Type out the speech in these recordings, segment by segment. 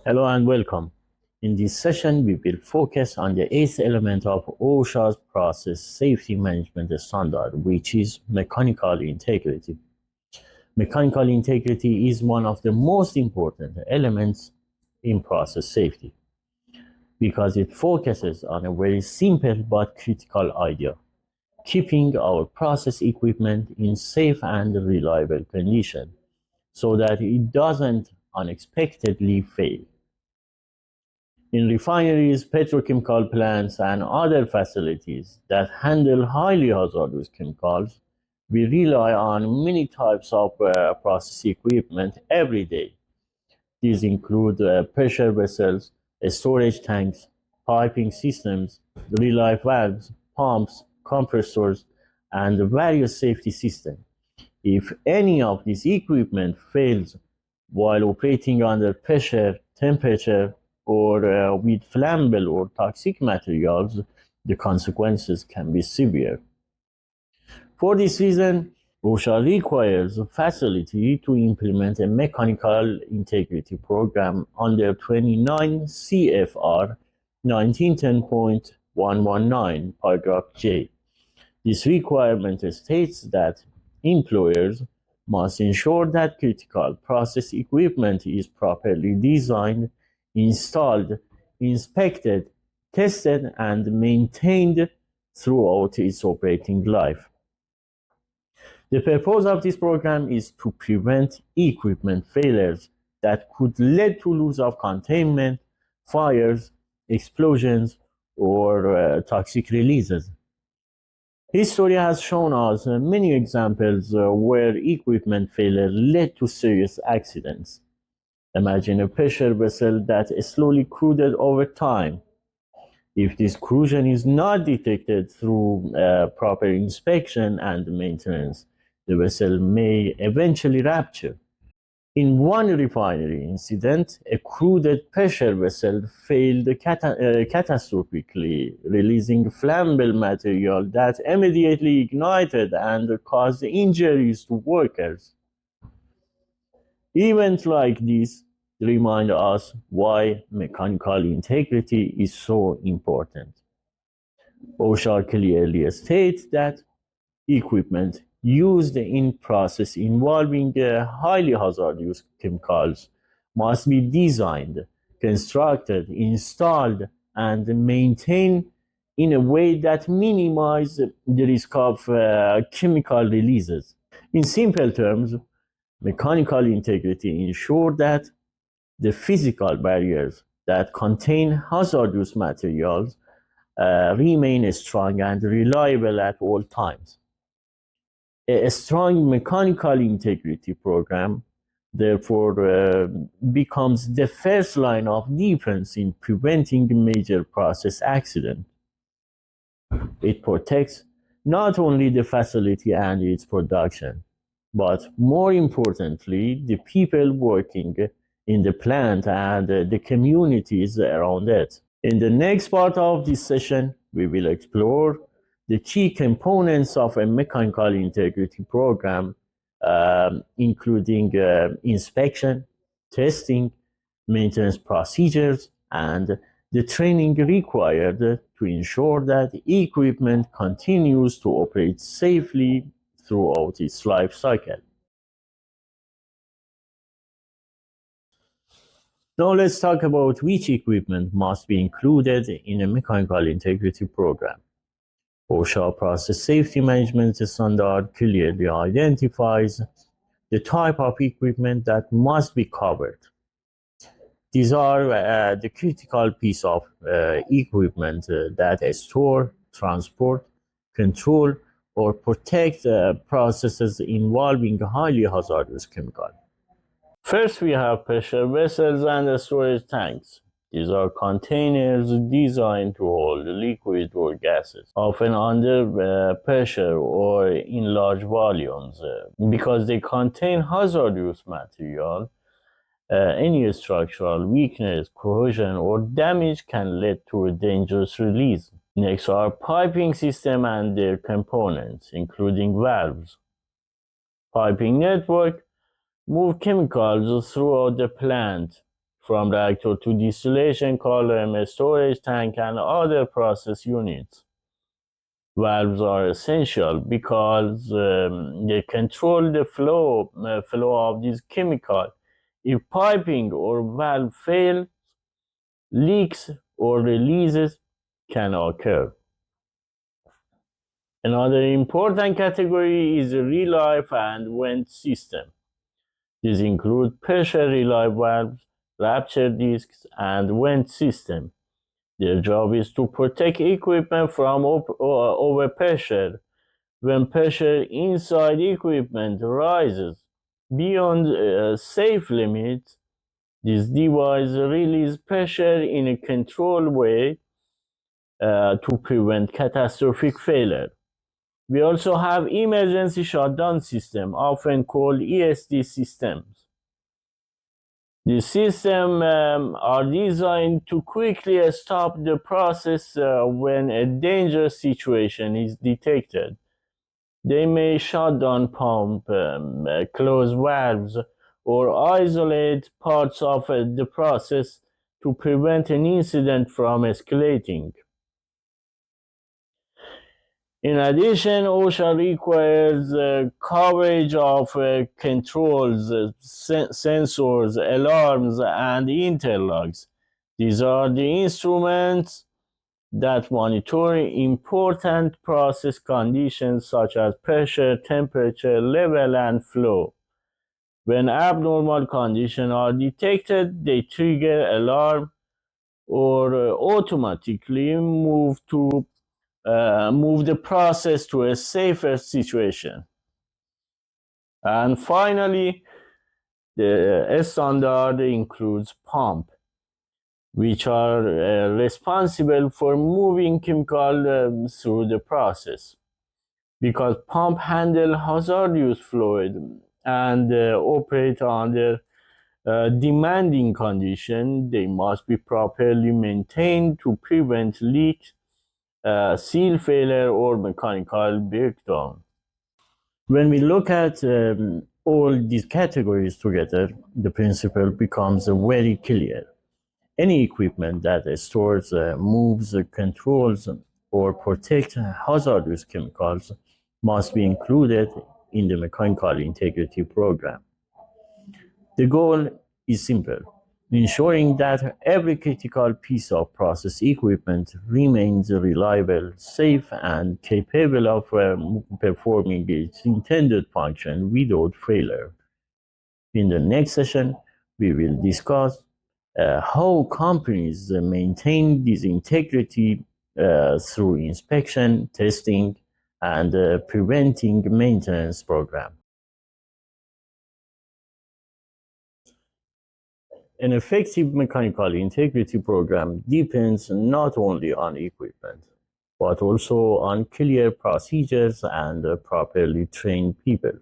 Hello and welcome. In this session, we will focus on the eighth element of OSHA's process safety management standard, which is mechanical integrity. Mechanical integrity is one of the most important elements in process safety because it focuses on a very simple but critical idea: keeping our process equipment in safe and reliable condition so that it doesn't unexpectedly fail. In refineries, petrochemical plants, and other facilities that handle highly hazardous chemicals, we rely on many types of process equipment every day. These include pressure vessels, storage tanks, piping systems, relay valves, pumps, compressors, and various safety systems. If any of this equipment fails while operating under pressure, temperature, or with flammable or toxic materials, the consequences can be severe. For this reason, OSHA requires a facility to implement a mechanical integrity program under 29 CFR 1910.119, paragraph J. This requirement states that employers must ensure that critical process equipment is properly designed, installed, inspected, tested, and maintained throughout its operating life. The purpose of this program is to prevent equipment failures that could lead to loss of containment, fires, explosions, or toxic releases. History has shown us many examples where equipment failure led to serious accidents. Imagine a pressure vessel that slowly corroded over time. If this corrosion is not detected through proper inspection and maintenance, the vessel may eventually rupture. In one refinery incident, a corroded pressure vessel failed catastrophically, releasing flammable material that immediately ignited and caused injuries to workers. Events like this remind us why mechanical integrity is so important. OSHA clearly states that equipment used in process involving highly hazardous chemicals must be designed, constructed, installed, and maintained in a way that minimizes the risk of chemical releases. In simple terms, mechanical integrity ensures that the physical barriers that contain hazardous materials remain strong and reliable at all times. A strong mechanical integrity program, therefore, becomes the first line of defense in preventing major process accidents. It protects not only the facility and its production, but more importantly, the people working in the plant and the communities around it. In the next part of this session, we will explore the key components of a mechanical integrity program, including inspection, testing, maintenance procedures, and the training required to ensure that equipment continues to operate safely throughout its life cycle. Now let's talk about which equipment must be included in a mechanical integrity program. OSHA process safety management standard clearly identifies the type of equipment that must be covered. These are the critical piece of equipment that store, transport, control, or protect processes involving highly hazardous chemicals. First, we have pressure vessels and storage tanks. These are containers designed to hold liquid or gases, often under pressure or in large volumes. Because they contain hazardous material, any structural weakness, corrosion, or damage can lead to a dangerous release. Next are piping system and their components, including valves. Piping network move chemicals throughout the plant, from reactor to distillation column, storage tank, and other process units. Valves are essential because they control the flow of this chemical. If piping or valve fail, leaks or releases can occur. Another important category is the relief and vent system. These include pressure relief valves, rupture discs, and vent system. Their job is to protect equipment from overpressure. When pressure inside equipment rises beyond a safe limit, this device releases pressure in a controlled way to prevent catastrophic failure. We also have emergency shutdown system, often called ESD systems. The systems are designed to quickly stop the process when a dangerous situation is detected. They may shut down pump, close valves, or isolate parts of the process to prevent an incident from escalating. In addition, OSHA requires coverage of controls, sensors, alarms, and interlocks. These are the instruments that monitor important process conditions such as pressure, temperature, level, and flow. When abnormal conditions are detected, they trigger alarm or automatically move the process to a safer situation. And finally, the standard includes pump, which are responsible for moving chemical through the process. Because pump handle hazardous fluid and operate under demanding conditions, they must be properly maintained to prevent leaks, seal failure, or mechanical breakdown. When we look at all these categories together, the principle becomes very clear. Any equipment that stores, moves, controls, or protects hazardous chemicals must be included in the mechanical integrity program. The goal is simple: ensuring that every critical piece of process equipment remains reliable, safe, and capable of performing its intended function without failure. In the next session, we will discuss how companies maintain this integrity through inspection, testing, and preventing maintenance program. An effective mechanical integrity program depends not only on equipment, but also on clear procedures and properly trained people.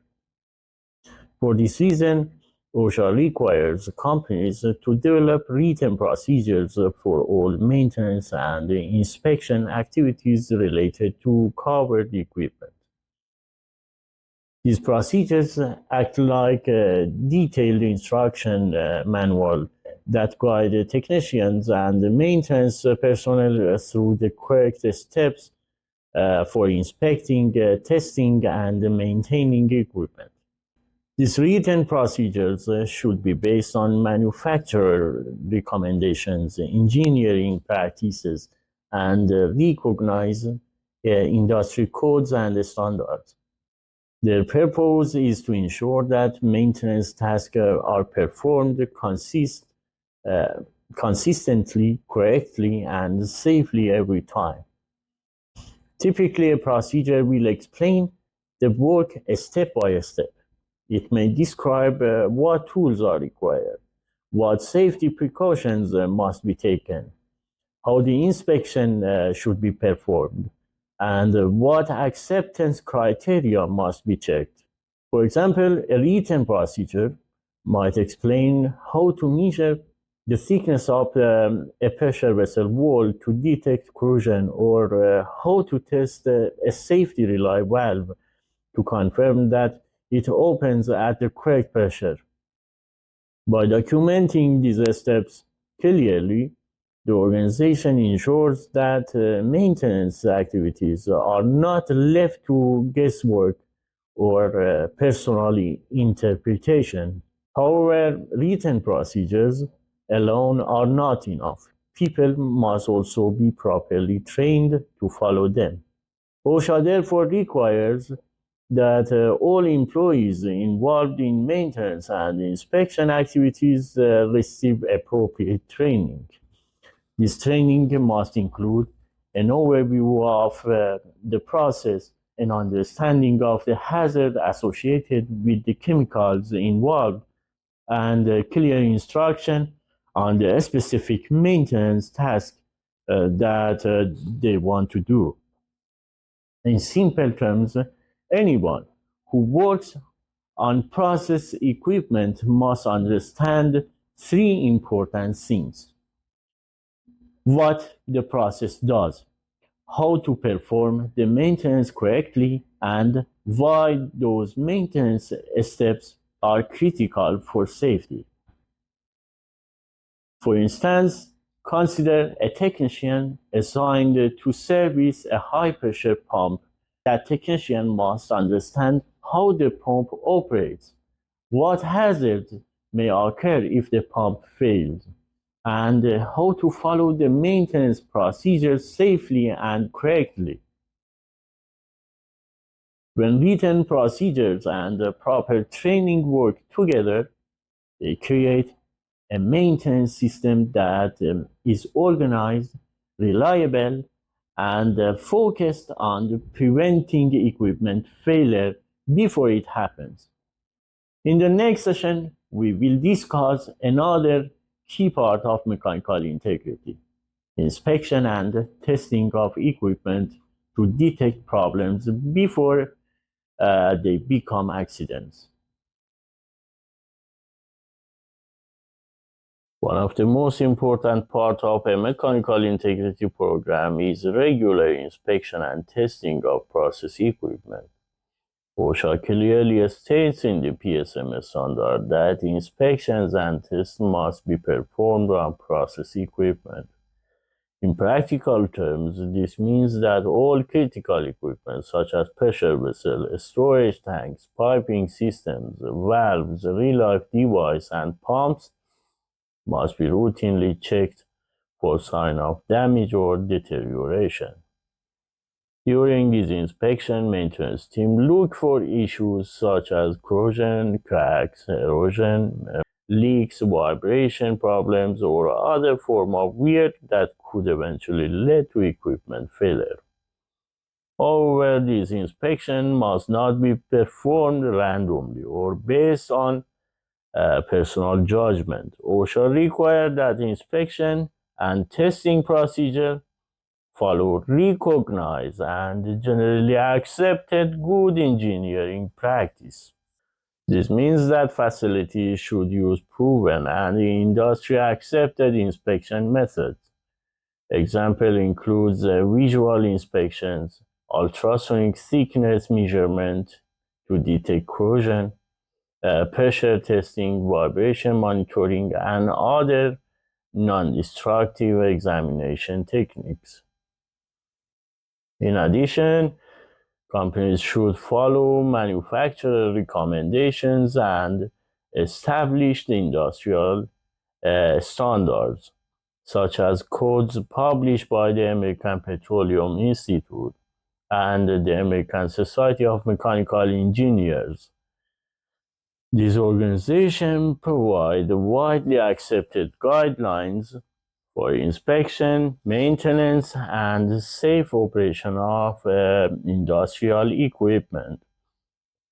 For this reason, OSHA requires companies to develop written procedures for all maintenance and inspection activities related to covered equipment. These procedures act like a detailed instruction manual that guide technicians and maintenance personnel through the correct steps for inspecting, testing, and maintaining equipment. These written procedures should be based on manufacturer recommendations, engineering practices, and recognize industry codes and standards. Their purpose is to ensure that maintenance tasks are performed consistently, correctly, and safely every time. Typically, a procedure will explain the work step by step. It may describe what tools are required, what safety precautions must be taken, how the inspection should be performed, and what acceptance criteria must be checked. For example, a written procedure might explain how to measure the thickness of a pressure vessel wall to detect corrosion, or how to test a safety relay valve to confirm that it opens at the correct pressure. By documenting these steps clearly, the organization ensures that maintenance activities are not left to guesswork or personal interpretation. However, written procedures alone are not enough. People must also be properly trained to follow them. OSHA therefore requires that all employees involved in maintenance and inspection activities receive appropriate training. This training must include an overview of the process, an understanding of the hazard associated with the chemicals involved, and clear instruction on the specific maintenance task that they want to do. In simple terms, anyone who works on process equipment must understand three important things: what the process does, how to perform the maintenance correctly, and why those maintenance steps are critical for safety. For instance, consider a technician assigned to service a high-pressure pump. That technician must understand how the pump operates, what hazards may occur if the pump fails, and how to follow the maintenance procedures safely and correctly. When written procedures and proper training work together, they create a maintenance system that is organized, reliable, and focused on preventing equipment failure before it happens. In the next session, we will discuss another key part of mechanical integrity: inspection and testing of equipment to detect problems before they become accidents. One of the most important parts of a mechanical integrity program is regular inspection and testing of process equipment. OSHA clearly states in the PSM standard that inspections and tests must be performed on process equipment. In practical terms, this means that all critical equipment such as pressure vessels, storage tanks, piping systems, valves, real-life devices, and pumps must be routinely checked for signs of damage or deterioration. During this inspection, maintenance team look for issues such as corrosion, cracks, erosion, leaks, vibration problems, or other form of wear that could eventually lead to equipment failure. However, this inspection must not be performed randomly or based on personal judgment. OSHA requires that inspection and testing procedure follow recognized and generally accepted good engineering practice. This means that facilities should use proven and industry accepted inspection methods. Example includes visual inspections, ultrasonic thickness measurement to detect corrosion, pressure testing, vibration monitoring, and other non-destructive examination techniques. In addition, companies should follow manufacturer recommendations and established industrial standards, such as codes published by the American Petroleum Institute and the American Society of Mechanical Engineers. These organizations provide widely accepted guidelines for inspection, maintenance, and safe operation of industrial equipment.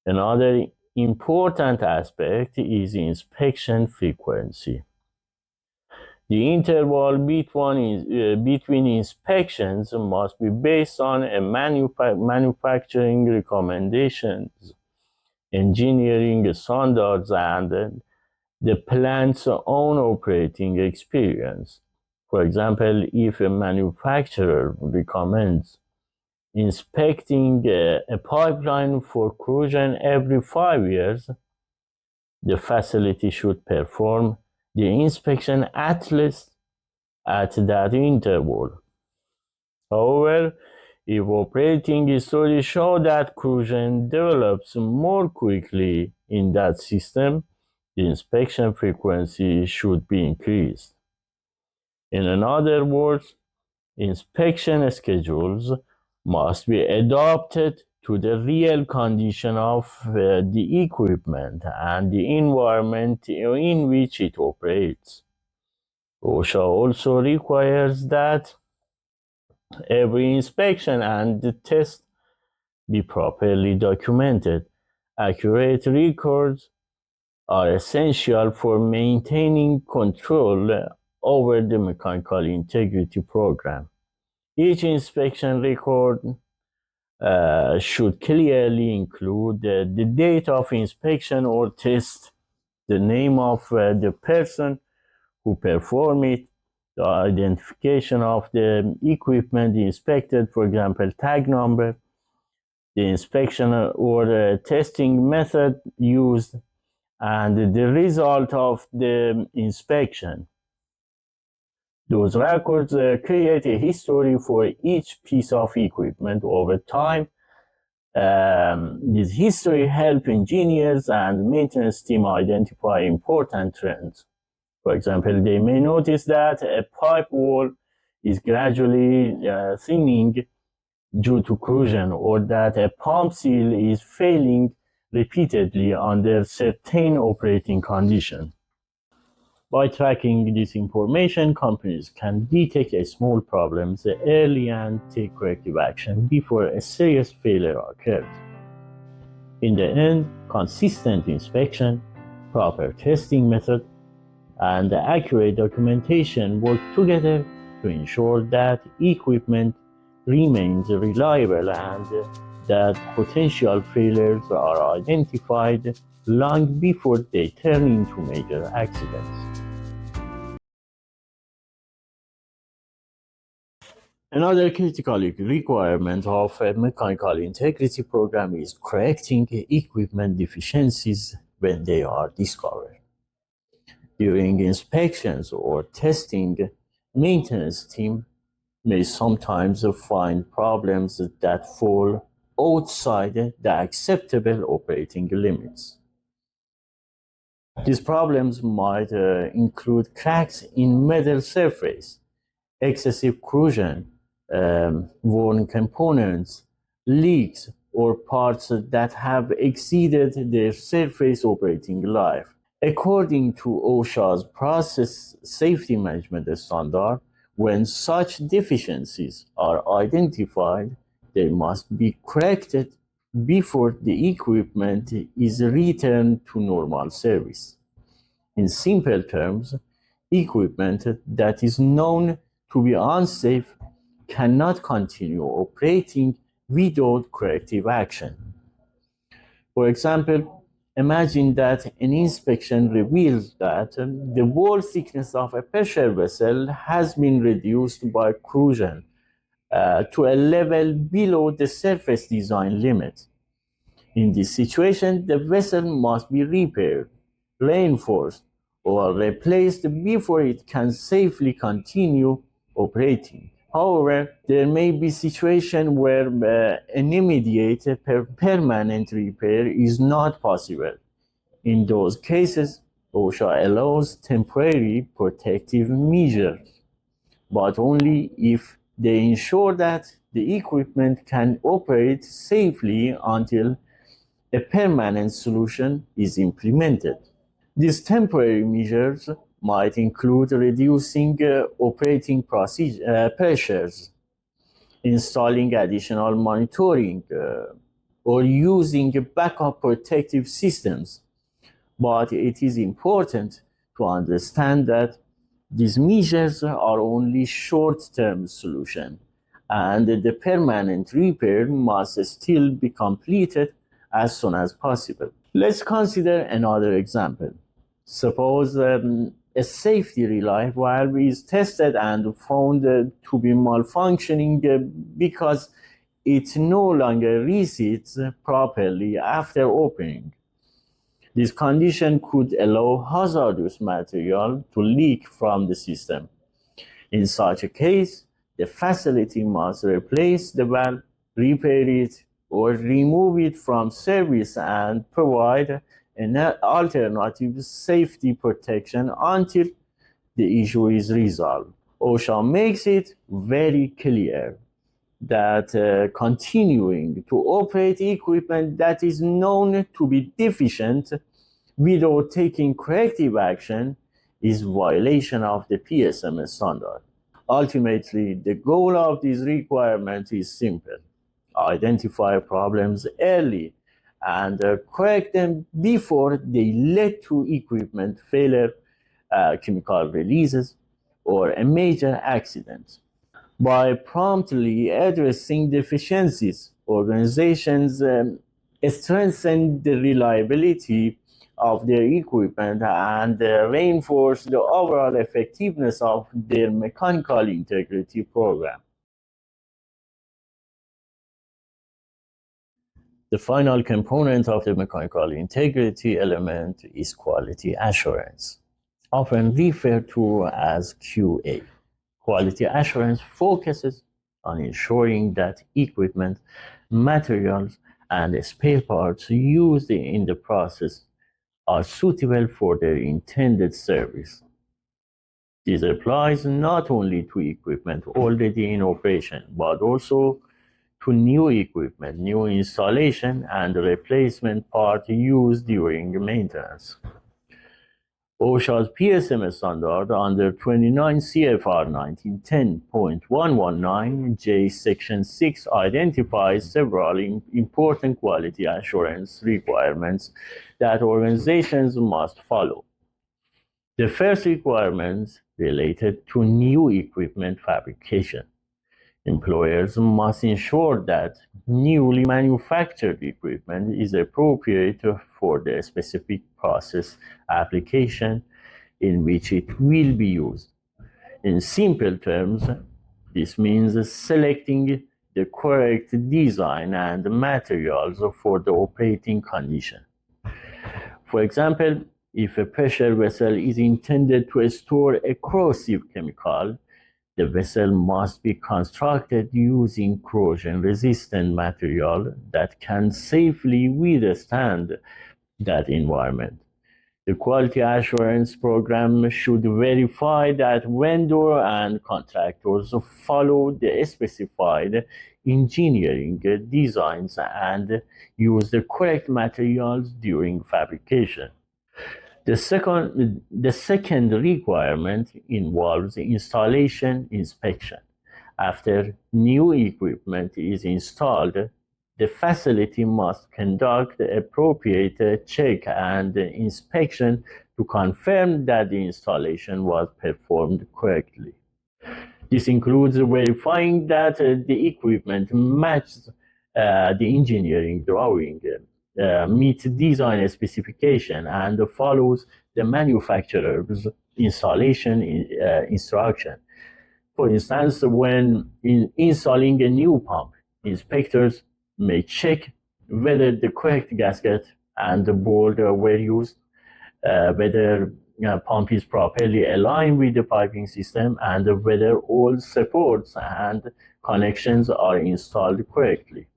Another important aspect is inspection frequency. The interval between inspections must be based on a manufacturing recommendations, engineering standards, and the plant's own operating experience. For example, if a manufacturer recommends inspecting a pipeline for corrosion every 5 years, The facility should perform the inspection at least at that interval. However, if operating studies show that corrosion develops more quickly in that system, the inspection frequency should be increased. In other words, inspection schedules must be adapted to the real condition of the equipment and the environment in which it operates. OSHA also requires that every inspection and test be properly documented. Accurate records are essential for maintaining control over the mechanical integrity program. Each inspection record should clearly include the date of inspection or test, the name of the person who performed it, the identification of the equipment inspected, for example, tag number, the inspection or the testing method used, and the result of the inspection. Those records create a history for each piece of equipment over time. This history helps engineers and maintenance team identify important trends. For example, they may notice that a pipe wall is gradually thinning due to corrosion, or that a pump seal is failing repeatedly under certain operating conditions. By tracking this information, companies can detect small problems early and take corrective action before a serious failure occurs. In the end, consistent inspection, proper testing method, and accurate documentation work together to ensure that equipment remains reliable and that potential failures are identified long before they turn into major accidents. Another critical requirement of a mechanical integrity program is correcting equipment deficiencies when they are discovered. During inspections or testing, maintenance team may sometimes find problems that fall outside the acceptable operating limits. These problems might include cracks in metal surface, excessive corrosion, worn components, leaks, or parts that have exceeded their surface operating life. According to OSHA's process safety management standard, when such deficiencies are identified, they must be corrected before the equipment is returned to normal service. In simple terms, equipment that is known to be unsafe cannot continue operating without corrective action. For example, imagine that an inspection reveals that the wall thickness of a pressure vessel has been reduced by corrosion to a level below the surface design limit. In this situation, the vessel must be repaired, reinforced, or replaced before it can safely continue operating. However, there may be situations where an immediate permanent repair is not possible. In those cases, OSHA allows temporary protective measures, but only if they ensure that the equipment can operate safely until a permanent solution is implemented. These temporary measures might include reducing operating pressures, installing additional monitoring, or using backup protective systems. But it is important to understand that these measures are only short-term solutions, and the permanent repair must still be completed as soon as possible. Let's consider another example. Suppose a safety relay valve is tested and found to be malfunctioning because it no longer resets properly after opening. This condition could allow hazardous material to leak from the system. In such a case, the facility must replace the valve, repair it, or remove it from service and provide an alternative safety protection until the issue is resolved. OSHA makes it very clear that continuing to operate equipment that is known to be deficient without taking corrective action is violation of the PSM standard. Ultimately, the goal of this requirement is simple: identify problems early and correct them before they lead to equipment failure, chemical releases, or a major accident. By promptly addressing deficiencies, organizations strengthen the reliability of their equipment and reinforce the overall effectiveness of their mechanical integrity program. The final component of the mechanical integrity element is quality assurance, often referred to as QA. Quality assurance focuses on ensuring that equipment, materials, and spare parts used in the process are suitable for their intended service. This applies not only to equipment already in operation, but also to new equipment, new installation, and replacement part used during maintenance. OSHA's PSM standard under 29 CFR 1910.119 J Section 6 identifies several important quality assurance requirements that organizations must follow. The first requirement related to new equipment fabrication. Employers must ensure that newly manufactured equipment is appropriate for the specific process application in which it will be used. In simple terms, this means selecting the correct design and materials for the operating condition. For example, if a pressure vessel is intended to store a corrosive chemical, the vessel must be constructed using corrosion-resistant material that can safely withstand that environment. The quality assurance program should verify that vendor and contractors follow the specified engineering designs and use the correct materials during fabrication. The second requirement involves installation inspection. After new equipment is installed, the facility must conduct the appropriate check and inspection to confirm that the installation was performed correctly. This includes verifying that the equipment matches the engineering drawing, meets design specification, and follows the manufacturer's installation instruction. For instance, when installing a new pump, inspectors may check whether the correct gasket and the bolt were used, whether pump is properly aligned with the piping system, and whether all supports and connections are installed correctly.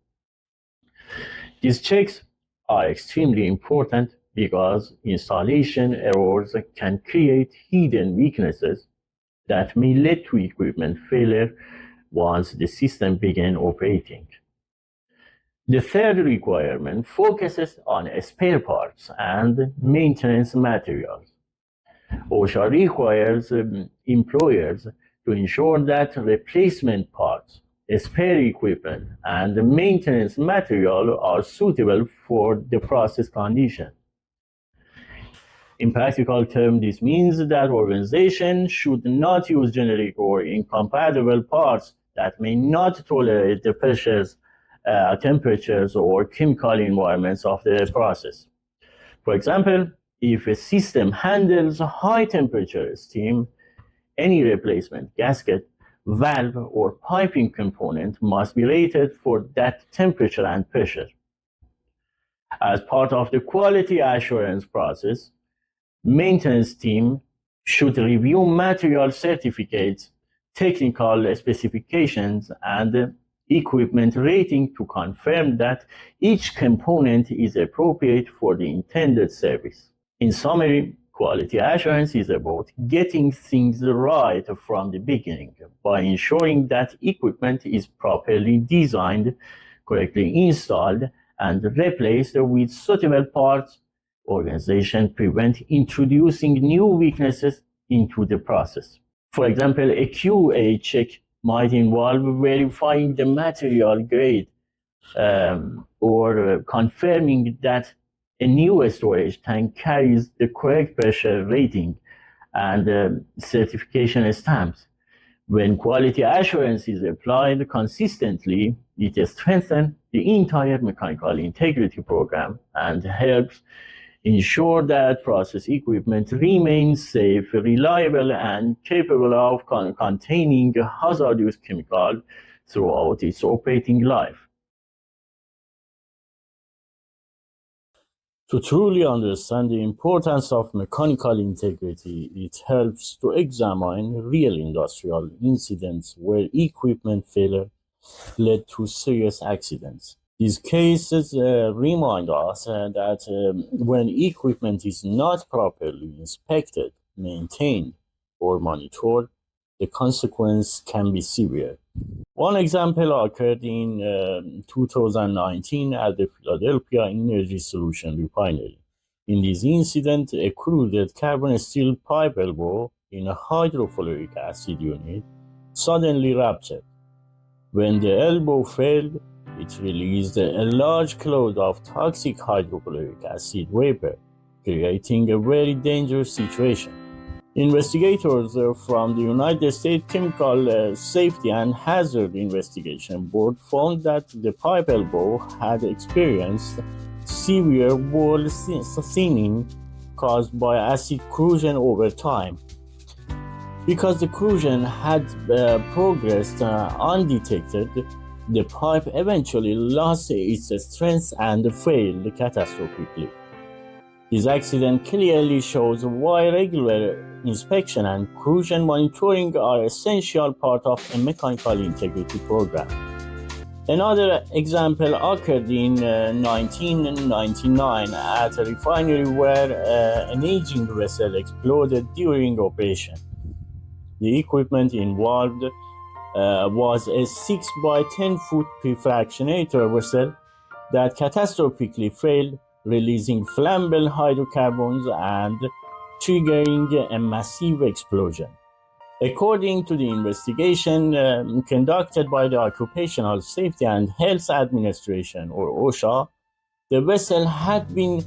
These checks are extremely important because installation errors can create hidden weaknesses that may lead to equipment failure once the system begins operating. The third requirement focuses on spare parts and maintenance materials. OSHA requires employers to ensure that replacement parts, spare equipment, and maintenance material are suitable for the process condition. In practical terms, this means that organizations should not use generic or incompatible parts that may not tolerate the pressures, temperatures, or chemical environments of the process. For example, if a system handles high temperature steam, any replacement gasket, valve, or piping component must be rated for that temperature and pressure. As part of the quality assurance process, maintenance team should review material certificates, technical specifications, and equipment rating to confirm that each component is appropriate for the intended service. In summary, quality assurance is about getting things right from the beginning by ensuring that equipment is properly designed, correctly installed, and replaced with suitable parts. Organization prevent introducing new weaknesses into the process. For example, a QA check might involve verifying the material grade or confirming that a new storage tank carries the correct pressure rating and certification stamps. When quality assurance is applied consistently, it strengthens the entire mechanical integrity program and helps ensure that process equipment remains safe, reliable, and capable of containing hazardous chemicals throughout its operating life. To truly understand the importance of mechanical integrity, it helps to examine real industrial incidents where equipment failure led to serious accidents. These cases remind us that when equipment is not properly inspected, maintained, or monitored, the consequence can be severe. One example occurred in 2019 at the Philadelphia Energy Solution refinery. In this incident, a corroded carbon steel pipe elbow in a hydrofluoric acid unit suddenly ruptured. When the elbow failed, it released a large cloud of toxic hydrofluoric acid vapor, creating a very dangerous situation. Investigators from the United States Chemical Safety and Hazard Investigation Board found that the pipe elbow had experienced severe wall thinning caused by acid corrosion over time. Because the corrosion had progressed undetected, the pipe eventually lost its strength and failed catastrophically. This accident clearly shows why regular inspection and corrosion monitoring are an essential part of a mechanical integrity program. Another example occurred in 1999 at a refinery where an aging vessel exploded during operation. The equipment involved was a 6 by 10 foot prefractionator vessel that catastrophically failed, releasing flammable hydrocarbons and triggering a massive explosion. According to the investigation conducted by the Occupational Safety and Health Administration, or OSHA, the vessel had been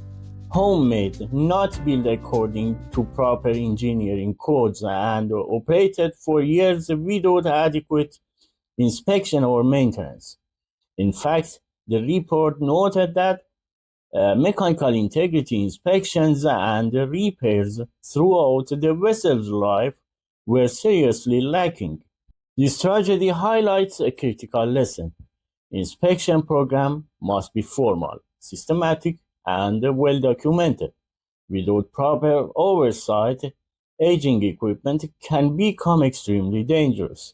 homemade, not built according to proper engineering codes, and operated for years without adequate inspection or maintenance. In fact, the report noted that mechanical integrity inspections and repairs throughout the vessel's life were seriously lacking. This tragedy highlights a critical lesson. Inspection program must be formal, systematic, and well documented. Without proper oversight, aging equipment can become extremely dangerous.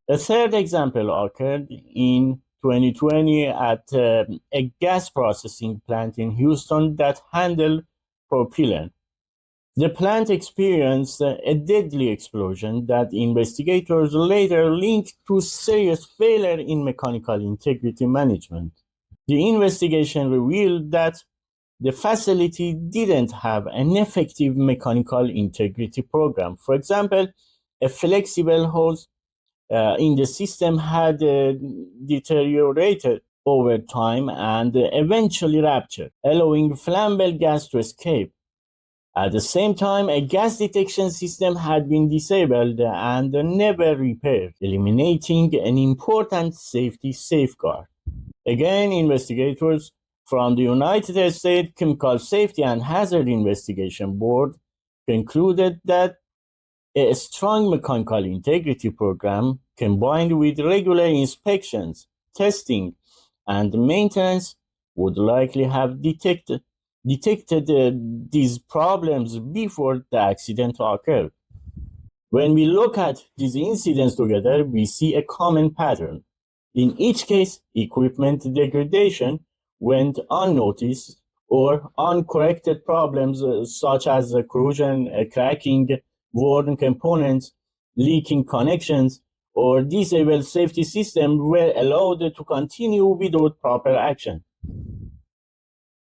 A third example occurred in 2020 at a gas processing plant in Houston that handled propylene. The plant experienced a deadly explosion that investigators later linked to serious failure in mechanical integrity management. The investigation revealed that the facility didn't have an effective mechanical integrity program. For example, a flexible hose in the system had deteriorated over time and eventually ruptured, allowing flammable gas to escape. At the same time, a gas detection system had been disabled and never repaired, eliminating an important safety safeguard. Again, investigators from the United States Chemical Safety and Hazard Investigation Board concluded that a strong mechanical integrity program combined with regular inspections, testing, and maintenance would likely have detected these problems before the accident occurred. When we look at these incidents together, we see a common pattern. In each case, equipment degradation went unnoticed or uncorrected problems such as corrosion, cracking, worn components, leaking connections, or disabled safety systems were allowed to continue without proper action.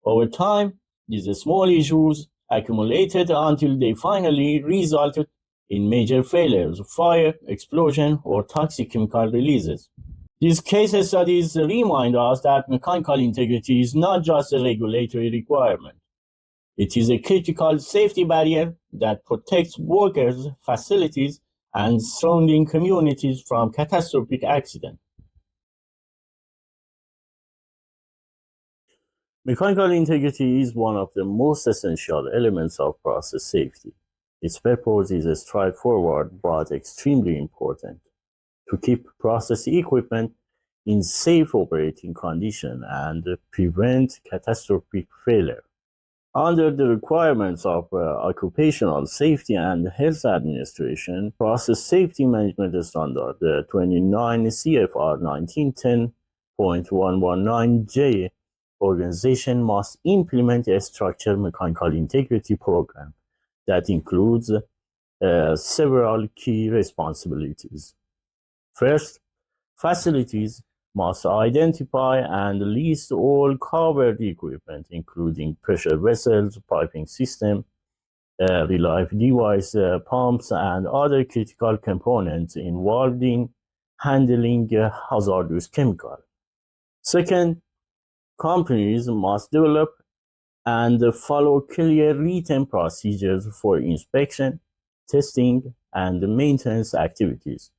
Over time, these small issues accumulated until they finally resulted in major failures, fire, explosion, or toxic chemical releases. These case studies remind us that mechanical integrity is not just a regulatory requirement. It is a critical safety barrier that protects workers, facilities, and surrounding communities from catastrophic accidents. Mechanical integrity is one of the most essential elements of process safety. Its purpose is straightforward but extremely important: to keep process equipment in safe operating condition and prevent catastrophic failure. Under the requirements of Occupational Safety and Health Administration Process Safety Management Standard 29 CFR 1910.119J, organization must implement a structured mechanical integrity program that includes several key responsibilities. First, facilities must identify and list all covered equipment, including pressure vessels, piping system, relief device, pumps, and other critical components involved in handling hazardous chemical. Second, companies must develop and follow clear written procedures for inspection, testing, and maintenance activities.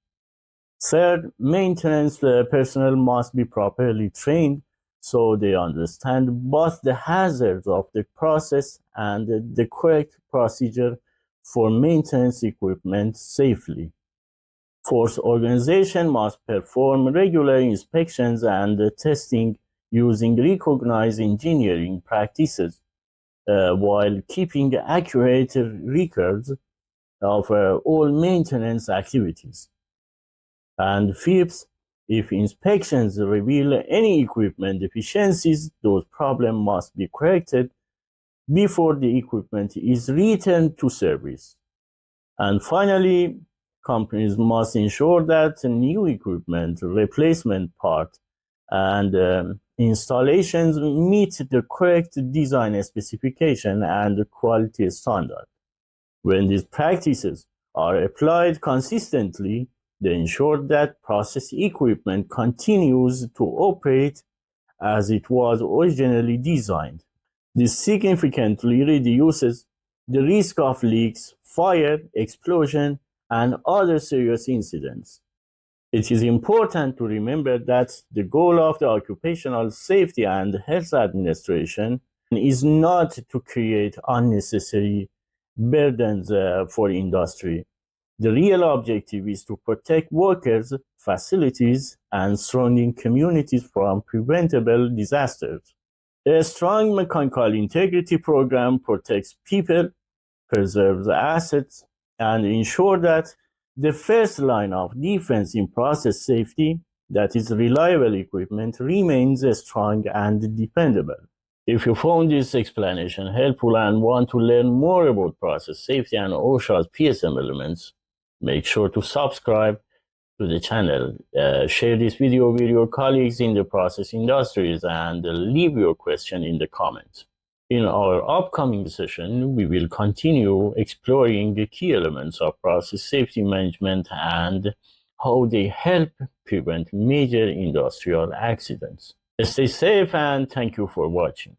Third, maintenance personnel must be properly trained so they understand both the hazards of the process and the correct procedure for maintenance equipment safely. Fourth, organization must perform regular inspections and testing using recognized engineering practices while keeping accurate records of all maintenance activities. And fifth, if inspections reveal any equipment deficiencies, those problems must be corrected before the equipment is returned to service. And finally, companies must ensure that new equipment, replacement parts, and installations meet the correct design specification and quality standard. When these practices are applied consistently, they ensure that process equipment continues to operate as it was originally designed. This significantly reduces the risk of leaks, fire, explosion, and other serious incidents. It is important to remember that the goal of the Occupational Safety and Health Administration is not to create unnecessary burdens for industry. The real objective is to protect workers, facilities, and surrounding communities from preventable disasters. A strong mechanical integrity program protects people, preserves assets, and ensures that the first line of defense in process safety, that is reliable equipment, remains strong and dependable. If you found this explanation helpful and want to learn more about process safety and OSHA's PSM elements, make sure to subscribe to the channel, share this video with your colleagues in the process industries, and leave your question in the comments. In our upcoming session, we will continue exploring the key elements of process safety management and how they help prevent major industrial accidents. Stay safe and thank you for watching.